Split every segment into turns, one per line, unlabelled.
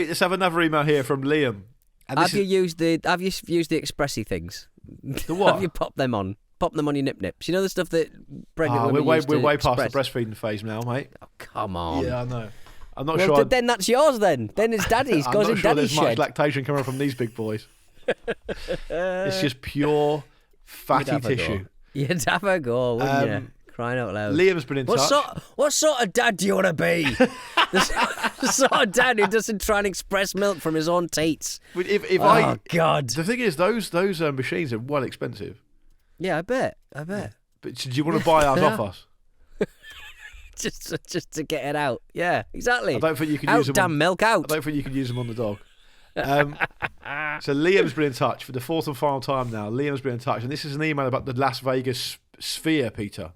let's have another email here from Liam. And
Have you used the Expressy things?
The what?
Have you popped them on? Pop them on your nip-nips. You know the stuff that pregnant women use
we're
to
way past the
express?
breastfeeding phase now, mate.
Oh, come on.
Yeah, I know. I'm not
well,
sure.
Then that's yours then. Then it's daddy's.
I'm
Goes
not
in
sure
daddy's
there's much
shed.
lactation coming from these big boys. It's just pure fatty tissue.
You'd have a go, wouldn't you? Crying out loud.
Liam's been in touch.
What sort of dad do you want to be? the sort of dad who doesn't try and express milk from his own teats. God.
The thing is, those machines are well expensive.
Yeah, I bet.
But do you want to buy ours off us?
just to get it out. Yeah, exactly.
I don't think you could
out,
use them.
Damn milk out.
I don't think you could use them on the dog. So Liam's been in touch for the fourth and final time now. Liam's been in touch, and this is an email about the Las Vegas Sphere, Peter.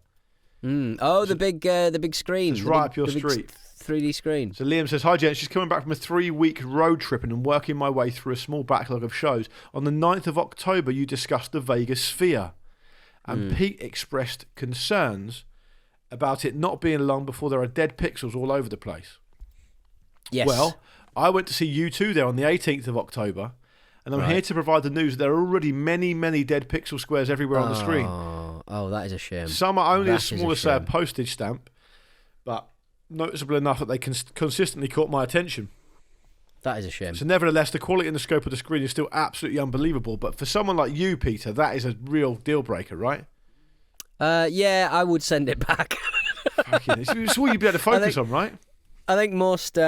The big screen.
It's right up your street.
3D screen.
So Liam says, hi, gents. She's coming back from a 3-week road tripping and working my way through a small backlog of shows. On the 9th of October, you discussed the Vegas Sphere. And Pete expressed concerns about it not being long before there are dead pixels all over the place.
Yes.
Well, I went to see U2 there on the 18th of October, and I'm here to provide the news that there are already many, many dead pixel squares everywhere on the screen.
Oh, that is a shame.
Some are only as small as, say, a postage stamp, but noticeable enough that they consistently caught my attention.
That is a shame.
So nevertheless, the quality and the scope of the screen is still absolutely unbelievable. But for someone like you, Peter, that is a real deal breaker, right?
Yeah, I would send it back.
It's all you'd be able to focus on, right?
I think most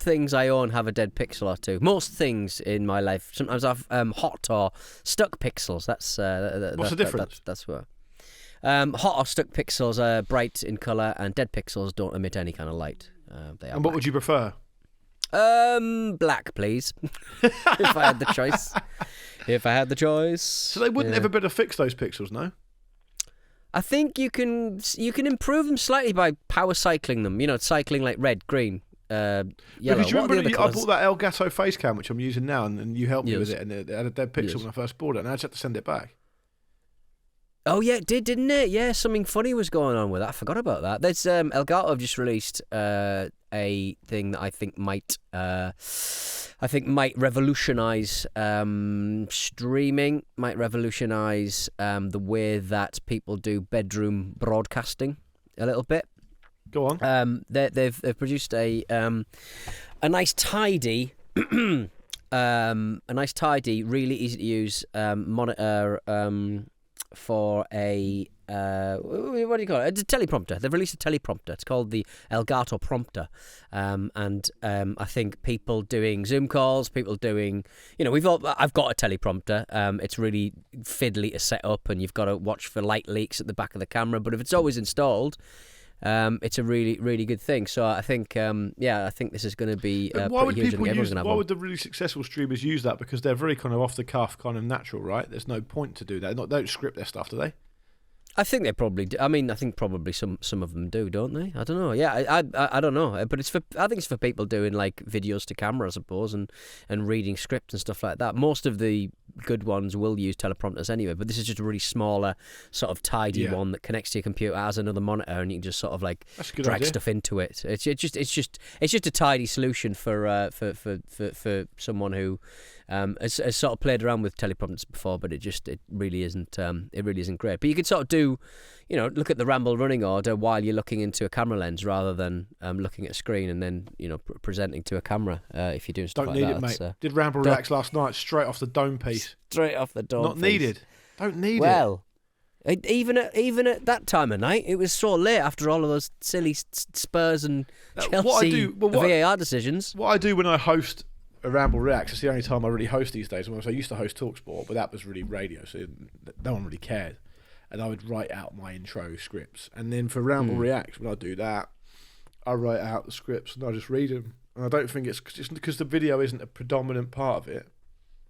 things I own have a dead pixel or two. Most things in my life. Sometimes I've hot or stuck pixels. That's
what's the difference?
That's what. Hot or stuck pixels are bright in colour, and dead pixels don't emit any kind of light.
And what would you prefer?
Black, please. If I had the choice.
So they wouldn't ever be able to fix those pixels, no?
I think you can improve them slightly by power cycling them. You know, cycling like red, green, yellow.
Because you remember I bought that Elgato face cam, which I'm using now, and you helped me with it, and it had a dead pixel when I first bought it, and I just had to send it back.
Oh yeah, it did, didn't it? Yeah, something funny was going on with that. I forgot about that. There's Elgato have just released a thing that I think might revolutionise streaming, might revolutionise the way that people do bedroom broadcasting a little bit.
Go on.
They've produced a nice tidy really easy to use monitor for a what do you call it? It's a teleprompter. They've released a teleprompter. It's called the Elgato Prompter, and I think people doing Zoom calls, people doing, I've got a teleprompter. It's really fiddly to set up, and you've got to watch for light leaks at the back of the camera. But if it's always installed, it's a really, really good thing. So I think, I think this is going to be pretty huge. Why would the really successful streamers use that? Because they're very kind of off the cuff, kind of natural, right? There's no point to do that. They don't script their stuff, do they? I think they probably do. I mean, I think probably some of them do, don't they? I don't know. Yeah, I don't know. But I think it's for people doing like videos to camera, I suppose, and reading scripts and stuff like that. Most of the good ones will use teleprompters anyway, but this is just a really smaller, sort of tidy one that connects to your computer, has another monitor, and you can just sort of like drag stuff into it. It's just a tidy solution for someone who has sort of played around with teleprompters before, but it really isn't great. But you could sort of do, look at the Ramble running order while you're looking into a camera lens rather than looking at a screen and then presenting to a camera if you're doing stuff like that.
Don't need it, mate. Did Ramble Reacts last night straight off the dome piece.
Straight off the dome.
Not
piece.
needed. Don't need it.
Well, even at that time of night, it was so late after all of those silly Spurs and Chelsea VAR decisions.
What I do when I host a Ramble Reacts, it's the only time I really host these days. I used to host TalkSport, but that was really radio, so no one really cared. And I would write out my intro scripts. And then for Ramble Reacts, when I do that, I write out the scripts and I just read them. And I don't think it's because the video isn't a predominant part of it.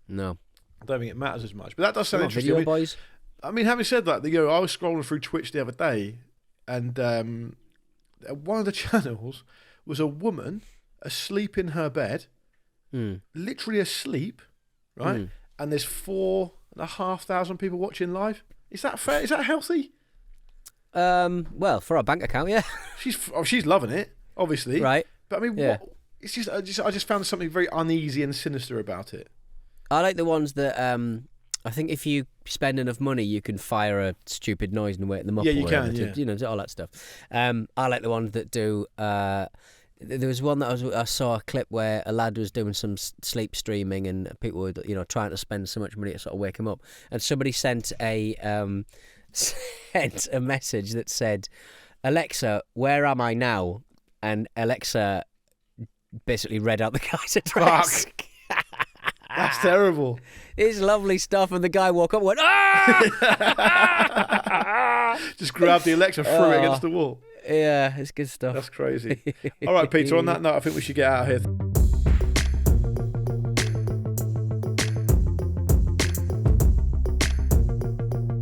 No.
I don't think it matters as much. But that does sound interesting.
Video boys.
I mean, having said that, I was scrolling through Twitch the other day, and one of the channels was a woman asleep in her bed, literally asleep, right? And there's 4,500 people watching live. Is that fair? Is that healthy?
Well, for our bank account, yeah.
She's loving it, obviously.
Right.
But I mean, it's just I just found something very uneasy and sinister about it.
I like the ones that I think if you spend enough money, you can fire a stupid noise and wake them up.
Yeah,
or
you
whatever
can.
to,
Yeah.
you know, all that stuff. I like the ones that do. There was one that I saw a clip where a lad was doing some sleep streaming, and people were, you know, trying to spend so much money to sort of wake him up, and somebody sent a message that said, "Alexa, where am I now?" And Alexa basically read out the guy's address.
Fuck. That's terrible.
It's lovely stuff, and the guy woke up and went, "Ah!"
Just grabbed the Alexa, threw it against the wall.
Yeah, it's good stuff.
That's crazy. All right, Peter, on that note, I think we should get out of here.